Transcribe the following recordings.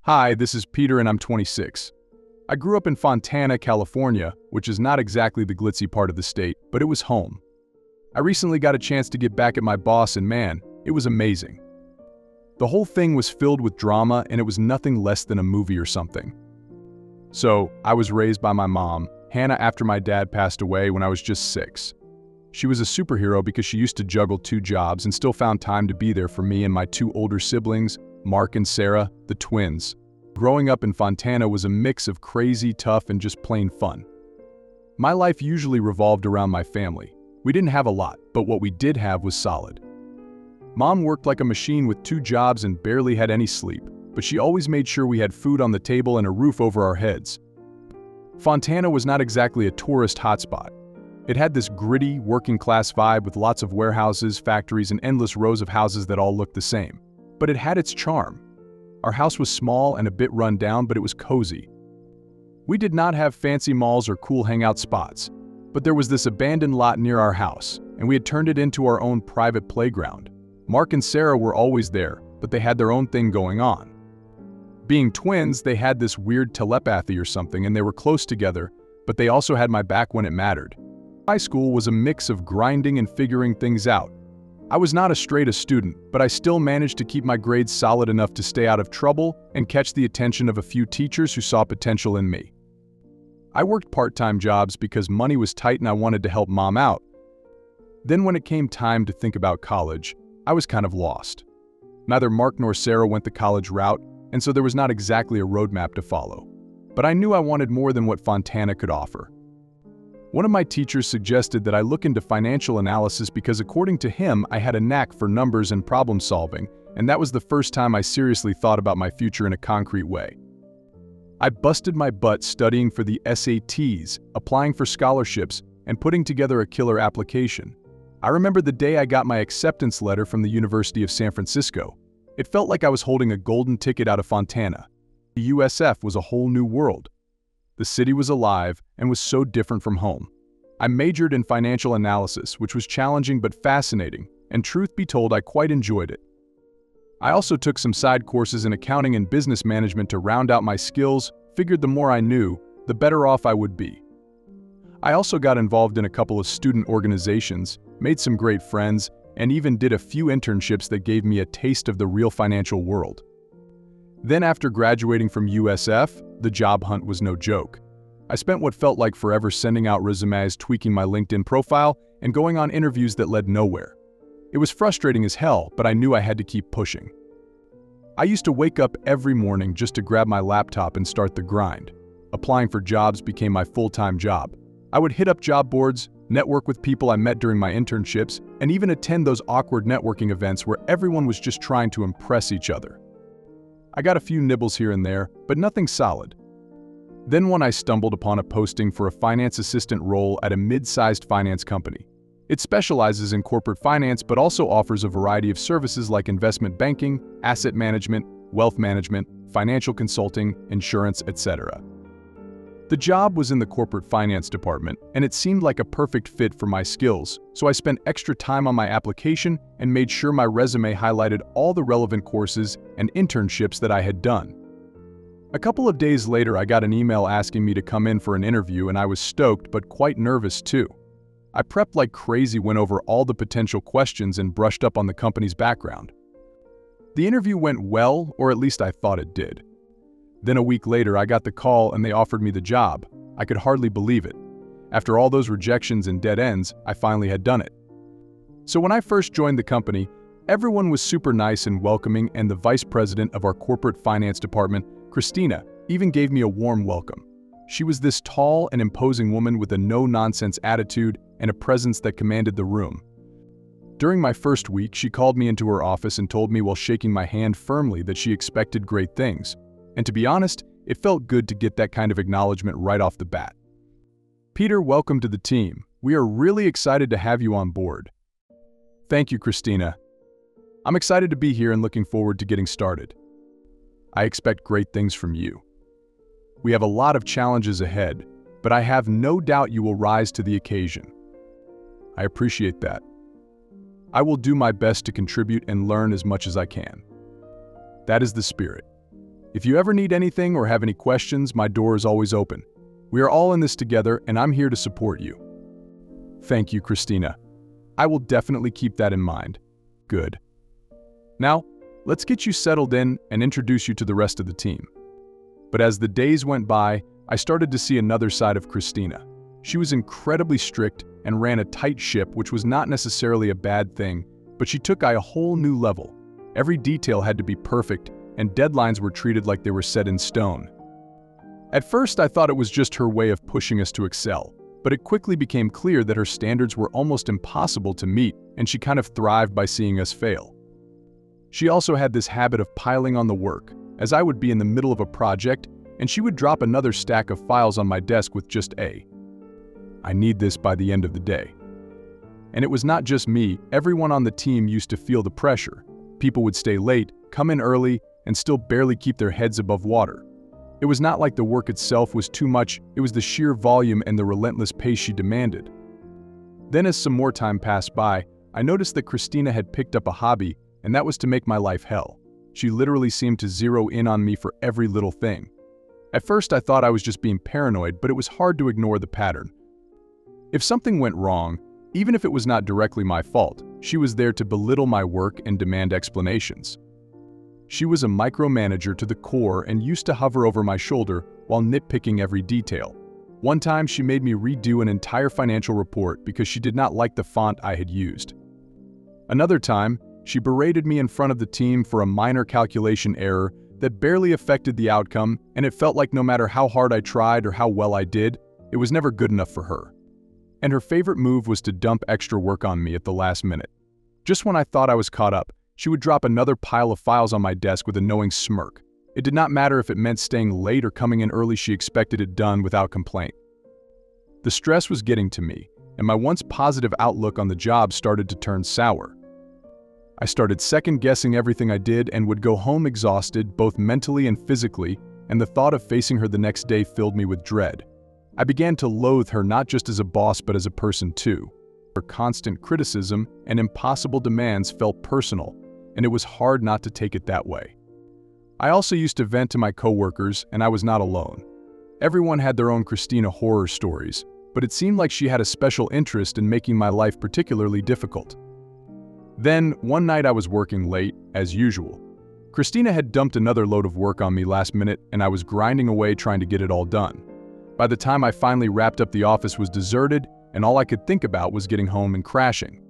Hi, this is Peter and I'm 26. I grew up in Fontana, California, which is not exactly the glitzy part of the state, but it was home. I recently got a chance to get back at my boss and man, it was amazing. The whole thing was filled with drama and it was nothing less than a movie or something. So, I was raised by my mom, Hannah, after my dad passed away when I was just 6. She was a superhero because she used to juggle 2 jobs and still found time to be there for me and my 2 older siblings, Mark and Sarah, the twins. Growing up in Fontana was a mix of crazy, tough, and just plain fun. My life usually revolved around my family. We didn't have a lot, but what we did have was solid. Mom worked like a machine with 2 jobs and barely had any sleep, but she always made sure we had food on the table and a roof over our heads. Fontana was not exactly a tourist hotspot. It had this gritty, working-class vibe with lots of warehouses, factories, and endless rows of houses that all looked the same. But it had its charm. Our house was small and a bit run down, but it was cozy. We did not have fancy malls or cool hangout spots, but there was this abandoned lot near our house, and we had turned it into our own private playground. Mark and Sarah were always there, but they had their own thing going on. Being twins, they had this weird telepathy or something, and they were close together, but they also had my back when it mattered. High school was a mix of grinding and figuring things out. I was not a straight A student, but I still managed to keep my grades solid enough to stay out of trouble and catch the attention of a few teachers who saw potential in me. I worked part-time jobs because money was tight and I wanted to help mom out. Then when it came time to think about college, I was kind of lost. Neither Mark nor Sarah went the college route, and so there was not exactly a roadmap to follow. But I knew I wanted more than what Fontana could offer. One of my teachers suggested that I look into financial analysis because according to him, I had a knack for numbers and problem solving, and that was the first time I seriously thought about my future in a concrete way. I busted my butt studying for the SATs, applying for scholarships, and putting together a killer application. I remember the day I got my acceptance letter from the University of San Francisco. It felt like I was holding a golden ticket out of Fontana. The USF was a whole new world. The city was alive and was so different from home. I majored in financial analysis, which was challenging but fascinating, and truth be told, I quite enjoyed it. I also took some side courses in accounting and business management to round out my skills, figured the more I knew, the better off I would be. I also got involved in a couple of student organizations, made some great friends, and even did a few internships that gave me a taste of the real financial world. Then after graduating from USF, the job hunt was no joke. I spent what felt like forever sending out resumes, tweaking my LinkedIn profile, and going on interviews that led nowhere. It was frustrating as hell, but I knew I had to keep pushing. I used to wake up every morning just to grab my laptop and start the grind. Applying for jobs became my full-time job. I would hit up job boards, network with people I met during my internships, and even attend those awkward networking events where everyone was just trying to impress each other. I got a few nibbles here and there, but nothing solid. Then one I stumbled upon a posting for a finance assistant role at a mid-sized finance company. It specializes in corporate finance but also offers a variety of services like investment banking, asset management, wealth management, financial consulting, insurance, etc. The job was in the corporate finance department, and it seemed like a perfect fit for my skills, so I spent extra time on my application and made sure my resume highlighted all the relevant courses and internships that I had done. A couple of days later, I got an email asking me to come in for an interview, and I was stoked but quite nervous too. I prepped like crazy, went over all the potential questions, and brushed up on the company's background. The interview went well, or at least I thought it did. Then a week later, I got the call and they offered me the job. I could hardly believe it. After all those rejections and dead ends, I finally had done it. So when I first joined the company, everyone was super nice and welcoming, and the vice president of our corporate finance department, Christina, even gave me a warm welcome. She was this tall and imposing woman with a no-nonsense attitude and a presence that commanded the room. During my first week, she called me into her office and told me while shaking my hand firmly that she expected great things. And to be honest, it felt good to get that kind of acknowledgement right off the bat. Peter, welcome to the team. We are really excited to have you on board. Thank you, Christina. I'm excited to be here and looking forward to getting started. I expect great things from you. We have a lot of challenges ahead, but I have no doubt you will rise to the occasion. I appreciate that. I will do my best to contribute and learn as much as I can. That is the spirit. If you ever need anything or have any questions, my door is always open. We are all in this together, and I'm here to support you. Thank you, Christina. I will definitely keep that in mind. Good. Now, let's get you settled in and introduce you to the rest of the team. But as the days went by, I started to see another side of Christina. She was incredibly strict and ran a tight ship, which was not necessarily a bad thing, but she took a whole new level. Every detail had to be perfect, and deadlines were treated like they were set in stone. At first, I thought it was just her way of pushing us to excel, but it quickly became clear that her standards were almost impossible to meet, and she kind of thrived by seeing us fail. She also had this habit of piling on the work, as I would be in the middle of a project, and she would drop another stack of files on my desk with just I need this by the end of the day. And it was not just me, everyone on the team used to feel the pressure. People would stay late, come in early, and still barely keep their heads above water. It was not like the work itself was too much, it was the sheer volume and the relentless pace she demanded. Then as some more time passed by, I noticed that Christina had picked up a hobby, and that was to make my life hell. She literally seemed to zero in on me for every little thing. At first I thought I was just being paranoid, but it was hard to ignore the pattern. If something went wrong, even if it was not directly my fault, she was there to belittle my work and demand explanations. She was a micromanager to the core and used to hover over my shoulder while nitpicking every detail. One time she made me redo an entire financial report because she did not like the font I had used. Another time, she berated me in front of the team for a minor calculation error that barely affected the outcome, and it felt like no matter how hard I tried or how well I did, it was never good enough for her. And her favorite move was to dump extra work on me at the last minute. Just when I thought I was caught up, she would drop another pile of files on my desk with a knowing smirk. It did not matter if it meant staying late or coming in early, she expected it done without complaint. The stress was getting to me, and my once positive outlook on the job started to turn sour. I started second-guessing everything I did and would go home exhausted both mentally and physically, and the thought of facing her the next day filled me with dread. I began to loathe her not just as a boss but as a person too. Her constant criticism and impossible demands felt personal, and it was hard not to take it that way. I also used to vent to my coworkers, and I was not alone. Everyone had their own Christina horror stories, but it seemed like she had a special interest in making my life particularly difficult. Then, one night I was working late, as usual. Christina had dumped another load of work on me last minute, and I was grinding away trying to get it all done. By the time I finally wrapped up, the office was deserted, and all I could think about was getting home and crashing.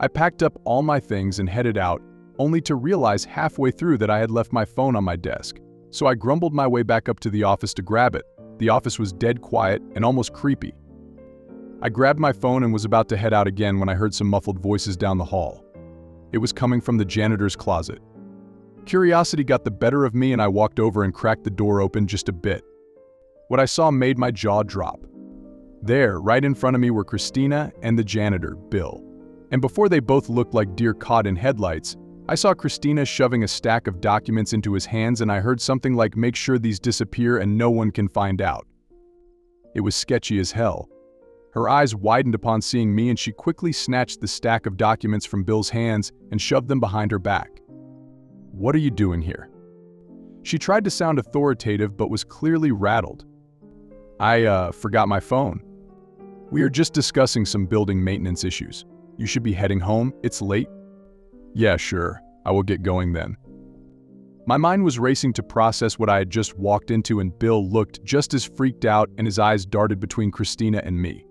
I packed up all my things and headed out, only to realize halfway through that I had left my phone on my desk. So I grumbled my way back up to the office to grab it. The office was dead quiet and almost creepy. I grabbed my phone and was about to head out again when I heard some muffled voices down the hall. It was coming from the janitor's closet. Curiosity got the better of me, and I walked over and cracked the door open just a bit. What I saw made my jaw drop. There, right in front of me, were Christina and the janitor, Bill. And before they both looked like deer caught in headlights, I saw Christina shoving a stack of documents into his hands, and I heard something like, "Make sure these disappear and no one can find out." It was sketchy as hell. Her eyes widened upon seeing me, and she quickly snatched the stack of documents from Bill's hands and shoved them behind her back. "What are you doing here?" She tried to sound authoritative but was clearly rattled. I forgot my phone. "We are just discussing some building maintenance issues. You should be heading home, it's late." "Yeah, sure. I will get going then." My mind was racing to process what I had just walked into, and Bill looked just as freaked out, and his eyes darted between Christina and me.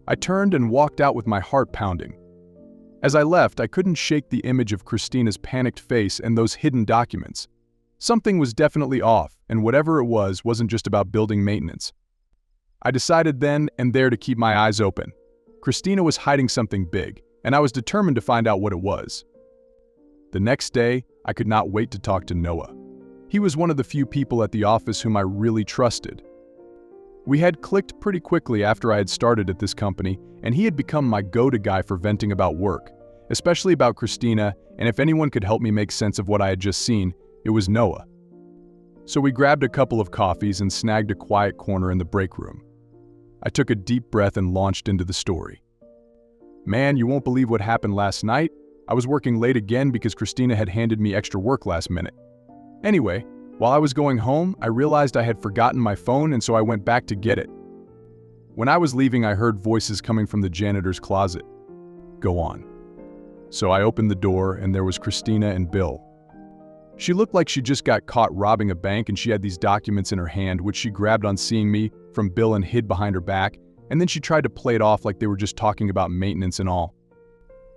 I turned and walked out with my heart pounding. As I left, I couldn't shake the image of Christina's panicked face and those hidden documents. Something was definitely off, and whatever it was wasn't just about building maintenance. I decided then and there to keep my eyes open. Christina was hiding something big, and I was determined to find out what it was. The next day, I could not wait to talk to Noah. He was one of the few people at the office whom I really trusted. We had clicked pretty quickly after I had started at this company, and he had become my go-to guy for venting about work, especially about Christina, and if anyone could help me make sense of what I had just seen, it was Noah. So we grabbed a couple of coffees and snagged a quiet corner in the break room. I took a deep breath and launched into the story. "Man, you won't believe what happened last night. I was working late again because Christina had handed me extra work last minute. Anyway, while I was going home, I realized I had forgotten my phone, and so I went back to get it. When I was leaving, I heard voices coming from the janitor's closet. Go on. So I opened the door, and there was Christina and Bill. She looked like she just got caught robbing a bank, and she had these documents in her hand, which she grabbed on seeing me from Bill and hid behind her back, and then she tried to play it off like they were just talking about maintenance and all.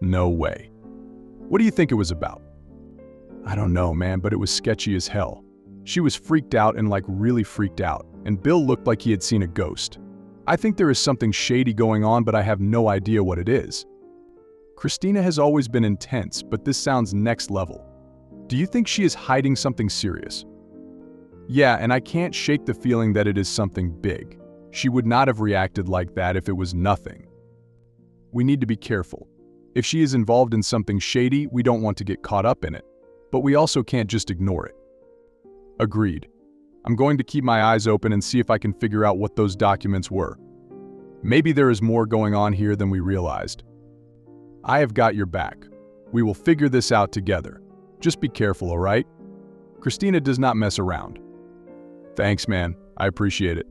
No way. What do you think it was about? I don't know, man, but it was sketchy as hell. She was freaked out and like really freaked out, and Bill looked like he had seen a ghost. I think there is something shady going on, but I have no idea what it is. Christina has always been intense, but this sounds next level. Do you think she is hiding something serious? Yeah, and I can't shake the feeling that it is something big. She would not have reacted like that if it was nothing. We need to be careful. If she is involved in something shady, we don't want to get caught up in it. But we also can't just ignore it. Agreed. I'm going to keep my eyes open and see if I can figure out what those documents were. Maybe there is more going on here than we realized. I have got your back. We will figure this out together. Just be careful, all right? Christina does not mess around. Thanks, man. I appreciate it.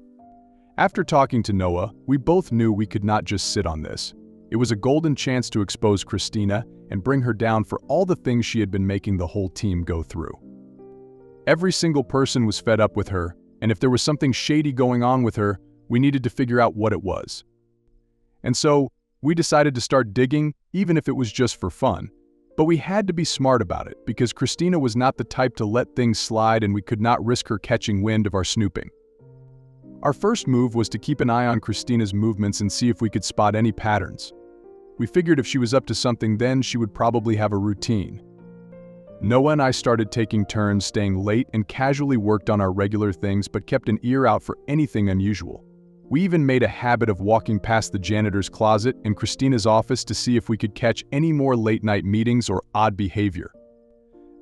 After talking to Noah, we both knew we could not just sit on this. It was a golden chance to expose Christina and bring her down for all the things she had been making the whole team go through. Every single person was fed up with her, and if there was something shady going on with her, we needed to figure out what it was. And so, we decided to start digging, even if it was just for fun. But we had to be smart about it, because Christina was not the type to let things slide, and we could not risk her catching wind of our snooping. Our first move was to keep an eye on Christina's movements and see if we could spot any patterns. We figured if she was up to something, then she would probably have a routine. Noah and I started taking turns staying late and casually worked on our regular things but kept an ear out for anything unusual. We even made a habit of walking past the janitor's closet and Christina's office to see if we could catch any more late-night meetings or odd behavior.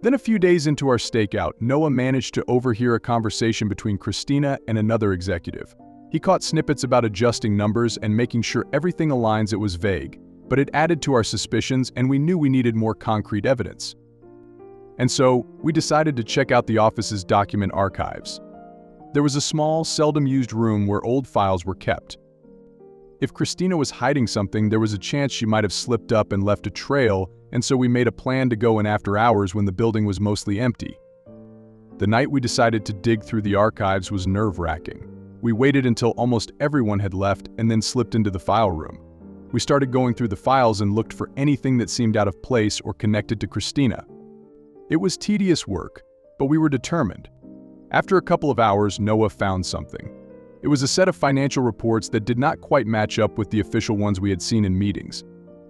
Then a few days into our stakeout, Noah managed to overhear a conversation between Christina and another executive. He caught snippets about adjusting numbers and making sure everything aligns. It was vague, but it added to our suspicions and we knew we needed more concrete evidence. And so, we decided to check out the office's document archives. There was a small, seldom-used room where old files were kept. If Christina was hiding something, there was a chance she might have slipped up and left a trail, and so we made a plan to go in after hours when the building was mostly empty. The night we decided to dig through the archives was nerve-wracking. We waited until almost everyone had left and then slipped into the file room. We started going through the files and looked for anything that seemed out of place or connected to Christina. It was tedious work, but we were determined. After a couple of hours, Noah found something. It was a set of financial reports that did not quite match up with the official ones we had seen in meetings.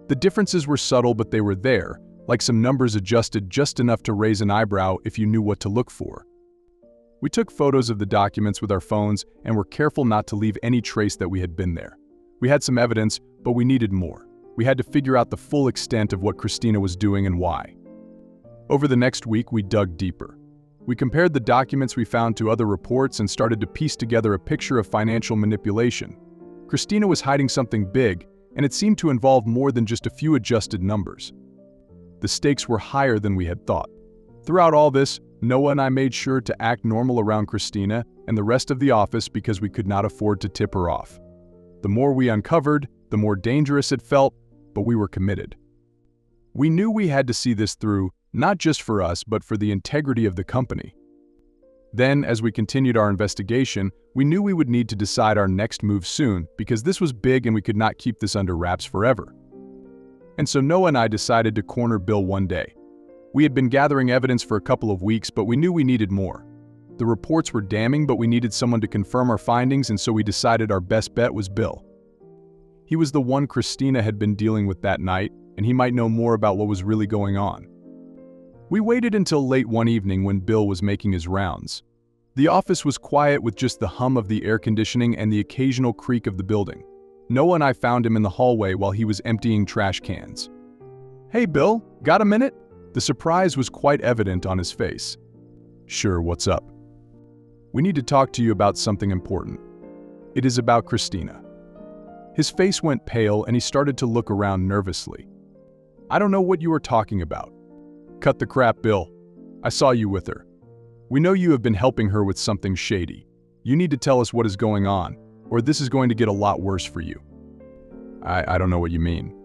The differences were subtle, but they were there, like some numbers adjusted just enough to raise an eyebrow if you knew what to look for. We took photos of the documents with our phones and were careful not to leave any trace that we had been there. We had some evidence, but we needed more. We had to figure out the full extent of what Christina was doing and why. Over the next week, we dug deeper. We compared the documents we found to other reports and started to piece together a picture of financial manipulation. Christina was hiding something big, and it seemed to involve more than just a few adjusted numbers. The stakes were higher than we had thought. Throughout all this, Noah and I made sure to act normal around Christina and the rest of the office because we could not afford to tip her off. The more we uncovered, the more dangerous it felt, but we were committed. We knew we had to see this through, not just for us, but for the integrity of the company. Then, as we continued our investigation, we knew we would need to decide our next move soon because this was big and we could not keep this under wraps forever. And so Noah and I decided to corner Bill one day. We had been gathering evidence for a couple of weeks, but we knew we needed more. The reports were damning, but we needed someone to confirm our findings, and so we decided our best bet was Bill. He was the one Christina had been dealing with that night, and he might know more about what was really going on. We waited until late one evening when Bill was making his rounds. The office was quiet with just the hum of the air conditioning and the occasional creak of the building. Noah and I found him in the hallway while he was emptying trash cans. "Hey Bill, got a minute?" The surprise was quite evident on his face. "Sure, what's up?" "We need to talk to you about something important. It is about Christina." His face went pale and he started to look around nervously. "I don't know what you are talking about." "Cut the crap, Bill. I saw you with her." We know you have been helping her with something shady. You need to tell us what is going on, or this is going to get a lot worse for you." I don't know what you mean."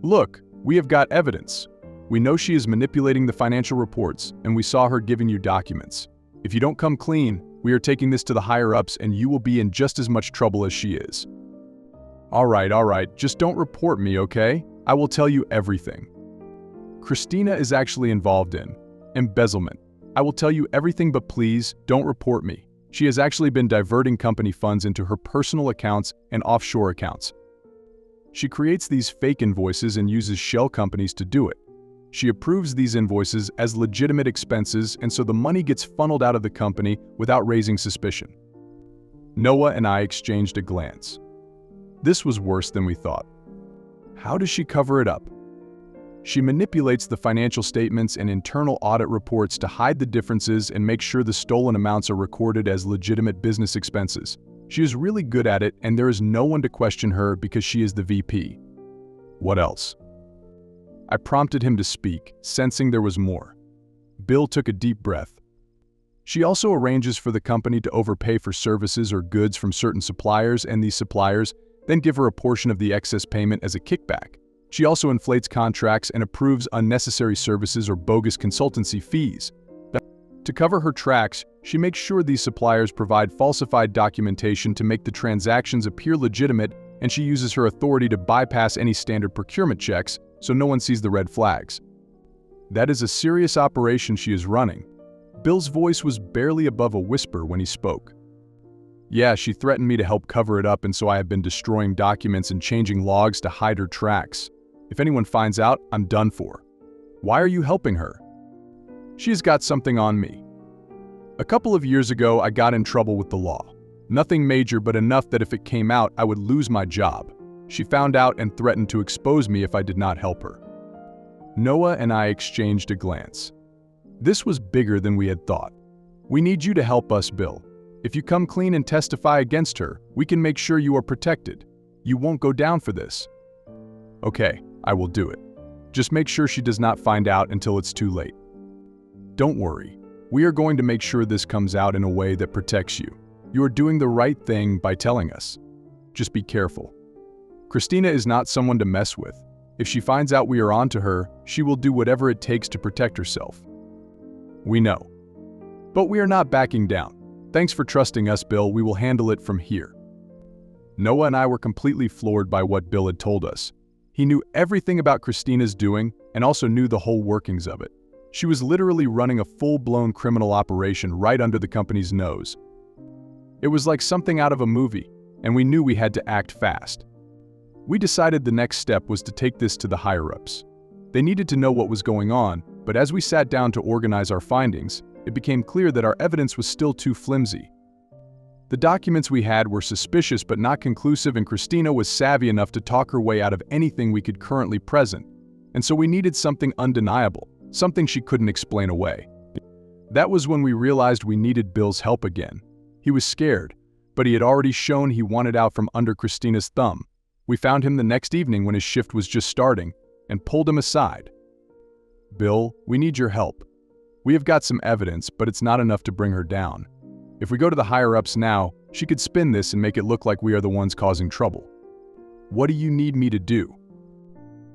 "Look, we have got evidence. We know she is manipulating the financial reports, and we saw her giving you documents. If you don't come clean, we are taking this to the higher-ups and you will be in just as much trouble as she is." All right, just don't report me, okay? I will tell you everything. Christina is actually involved in embezzlement. I will tell you everything, but please, don't report me. She has actually been diverting company funds into her personal accounts and offshore accounts. She creates these fake invoices and uses shell companies to do it. She approves these invoices as legitimate expenses, and so the money gets funneled out of the company without raising suspicion. Noah and I exchanged a glance. This was worse than we thought. How does she cover it up? She manipulates the financial statements and internal audit reports to hide the differences and make sure the stolen amounts are recorded as legitimate business expenses. She is really good at it, and there is no one to question her because she is the VP. What else? I prompted him to speak, sensing there was more. Bill took a deep breath. She also arranges for the company to overpay for services or goods from certain suppliers, and these suppliers then give her a portion of the excess payment as a kickback. She also inflates contracts and approves unnecessary services or bogus consultancy fees. To cover her tracks, she makes sure these suppliers provide falsified documentation to make the transactions appear legitimate, and she uses her authority to bypass any standard procurement checks so no one sees the red flags. That is a serious operation she is running. Bill's voice was barely above a whisper when he spoke. Yeah, she threatened me to help cover it up, and so I have been destroying documents and changing logs to hide her tracks. If anyone finds out, I'm done for. Why are you helping her? She's got something on me. A couple of years ago, I got in trouble with the law. Nothing major, but enough that if it came out, I would lose my job. She found out and threatened to expose me if I did not help her. Noah and I exchanged a glance. This was bigger than we had thought. We need you to help us, Bill. If you come clean and testify against her, we can make sure you are protected. You won't go down for this. Okay, I will do it. Just make sure she does not find out until it's too late. Don't worry. We are going to make sure this comes out in a way that protects you. You are doing the right thing by telling us. Just be careful. Christina is not someone to mess with. If she finds out we are onto her, she will do whatever it takes to protect herself. We know. But we are not backing down. Thanks for trusting us, Bill. We will handle it from here. Noah and I were completely floored by what Bill had told us. He knew everything about Christina's doing and also knew the whole workings of it. She was literally running a full-blown criminal operation right under the company's nose. It was like something out of a movie, and we knew we had to act fast. We decided the next step was to take this to the higher-ups. They needed to know what was going on, but as we sat down to organize our findings, it became clear that our evidence was still too flimsy. The documents we had were suspicious but not conclusive, and Christina was savvy enough to talk her way out of anything we could currently present. And so we needed something undeniable, something she couldn't explain away. That was when we realized we needed Bill's help again. He was scared, but he had already shown he wanted out from under Christina's thumb. We found him the next evening when his shift was just starting and pulled him aside. Bill, we need your help. We have got some evidence, but it's not enough to bring her down. If we go to the higher-ups now, she could spin this and make it look like we are the ones causing trouble. What do you need me to do?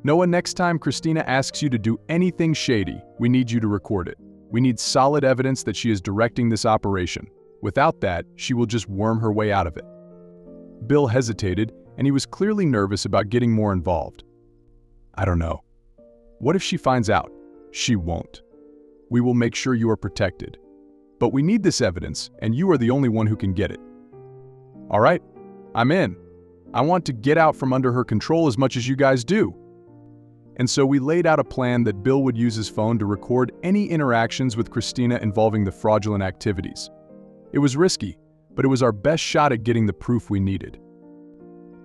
Noah, next time Christina asks you to do anything shady, we need you to record it. We need solid evidence that she is directing this operation. Without that, she will just worm her way out of it. Bill hesitated, and he was clearly nervous about getting more involved. I don't know. What if she finds out? She won't. We will make sure you are protected. But we need this evidence, and you are the only one who can get it. All right, I'm in. I want to get out from under her control as much as you guys do. And so we laid out a plan that Bill would use his phone to record any interactions with Christina involving the fraudulent activities. It was risky, but it was our best shot at getting the proof we needed.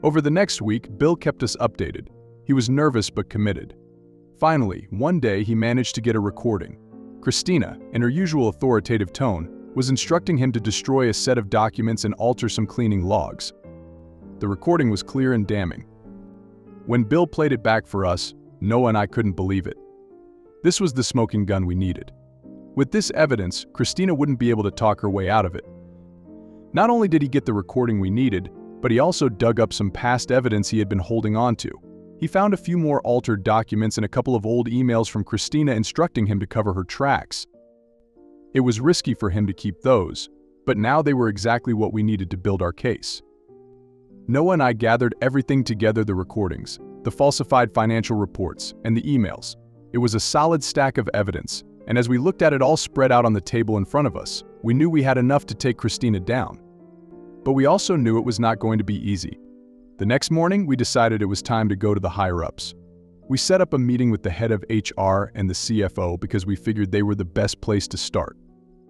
Over the next week, Bill kept us updated. He was nervous but committed. Finally, one day he managed to get a recording. Christina, in her usual authoritative tone, was instructing him to destroy a set of documents and alter some cleaning logs. The recording was clear and damning. When Bill played it back for us, Noah and I couldn't believe it. This was the smoking gun we needed. With this evidence, Christina wouldn't be able to talk her way out of it. Not only did he get the recording we needed, but he also dug up some past evidence he had been holding on to. He found a few more altered documents and a couple of old emails from Christina instructing him to cover her tracks. It was risky for him to keep those, but now they were exactly what we needed to build our case. Noah and I gathered everything together: the recordings, the falsified financial reports, and the emails. It was a solid stack of evidence, and as we looked at it all spread out on the table in front of us, we knew we had enough to take Christina down. But we also knew it was not going to be easy. The next morning, we decided it was time to go to the higher-ups. We set up a meeting with the head of HR and the CFO because we figured they were the best place to start.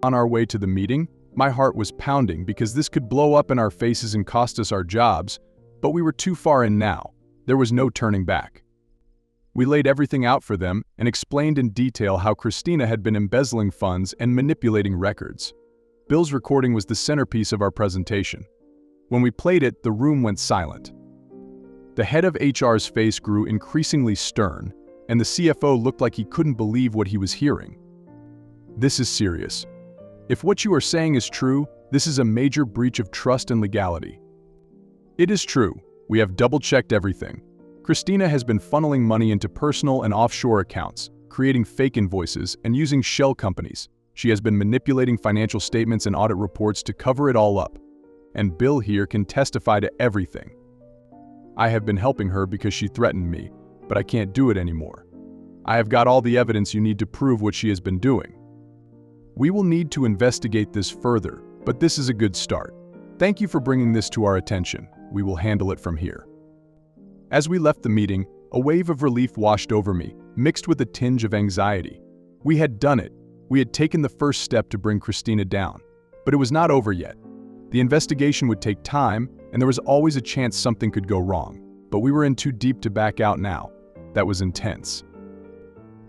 On our way to the meeting, my heart was pounding because this could blow up in our faces and cost us our jobs, but we were too far in now. There was no turning back. We laid everything out for them and explained in detail how Christina had been embezzling funds and manipulating records. Bill's recording was the centerpiece of our presentation. When we played it, the room went silent. The head of HR's face grew increasingly stern, and the CFO looked like he couldn't believe what he was hearing. "This is serious. If what you are saying is true, this is a major breach of trust and legality." "It is true. We have double-checked everything. Christina has been funneling money into personal and offshore accounts, creating fake invoices, and using shell companies. She has been manipulating financial statements and audit reports to cover it all up. And Bill here can testify to everything. I have been helping her because she threatened me, but I can't do it anymore. I have got all the evidence you need to prove what she has been doing. We will need to investigate this further, but this is a good start. Thank you for bringing this to our attention. We will handle it from here." As we left the meeting, a wave of relief washed over me, mixed with a tinge of anxiety. We had done it. We had taken the first step to bring Christina down. But it was not over yet. The investigation would take time, and there was always a chance something could go wrong. But we were in too deep to back out now. That was intense.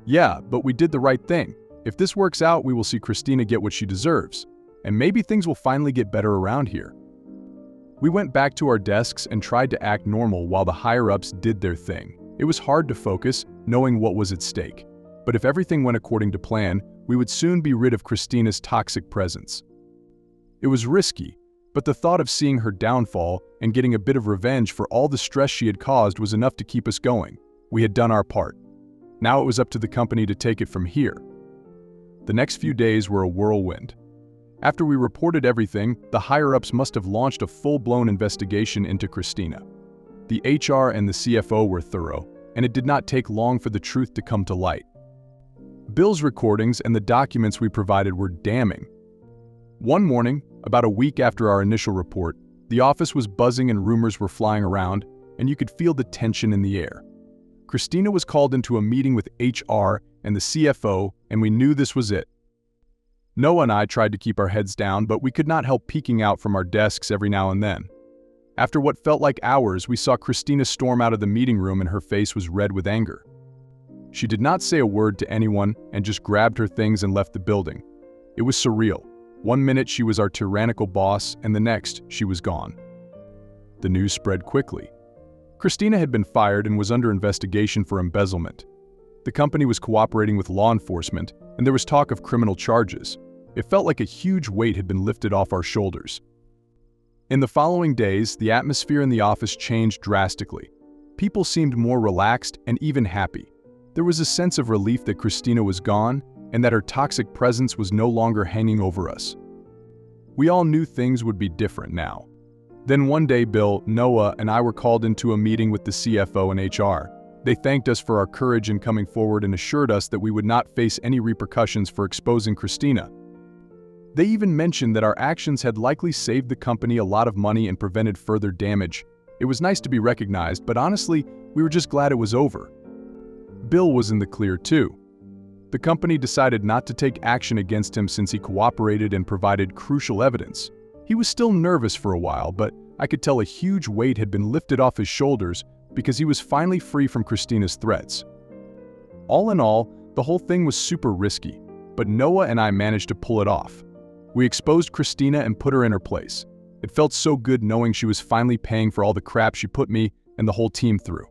"Yeah, but we did the right thing. If this works out, we will see Christina get what she deserves. And maybe things will finally get better around here." We went back to our desks and tried to act normal while the higher-ups did their thing. It was hard to focus, knowing what was at stake. But if everything went according to plan, we would soon be rid of Christina's toxic presence. It was risky, but the thought of seeing her downfall and getting a bit of revenge for all the stress she had caused was enough to keep us going. We had done our part. Now it was up to the company to take it from here. The next few days were a whirlwind. After we reported everything, the higher-ups must have launched a full-blown investigation into Christina. The HR and the CFO were thorough, and it did not take long for the truth to come to light. Bill's recordings and the documents we provided were damning. One morning, about a week after our initial report, the office was buzzing and rumors were flying around, and you could feel the tension in the air. Christina was called into a meeting with HR and the CFO, and we knew this was it. Noah and I tried to keep our heads down, but we could not help peeking out from our desks every now and then. After what felt like hours, we saw Christina storm out of the meeting room and her face was red with anger. She did not say a word to anyone and just grabbed her things and left the building. It was surreal. One minute she was our tyrannical boss, and the next she was gone. The news spread quickly. Christina had been fired and was under investigation for embezzlement. The company was cooperating with law enforcement, and there was talk of criminal charges. It felt like a huge weight had been lifted off our shoulders. In the following days, the atmosphere in the office changed drastically. People seemed more relaxed and even happy. There was a sense of relief that Christina was gone and that her toxic presence was no longer hanging over us. We all knew things would be different now. Then one day, Bill, Noah, and I were called into a meeting with the CFO and HR. They thanked us for our courage in coming forward and assured us that we would not face any repercussions for exposing Christina. They even mentioned that our actions had likely saved the company a lot of money and prevented further damage. It was nice to be recognized, but honestly, we were just glad it was over. Bill was in the clear too. The company decided not to take action against him since he cooperated and provided crucial evidence. He was still nervous for a while, but I could tell a huge weight had been lifted off his shoulders because he was finally free from Christina's threats. All in all, the whole thing was super risky, but Noah and I managed to pull it off. We exposed Christina and put her in her place. It felt so good knowing she was finally paying for all the crap she put me and the whole team through.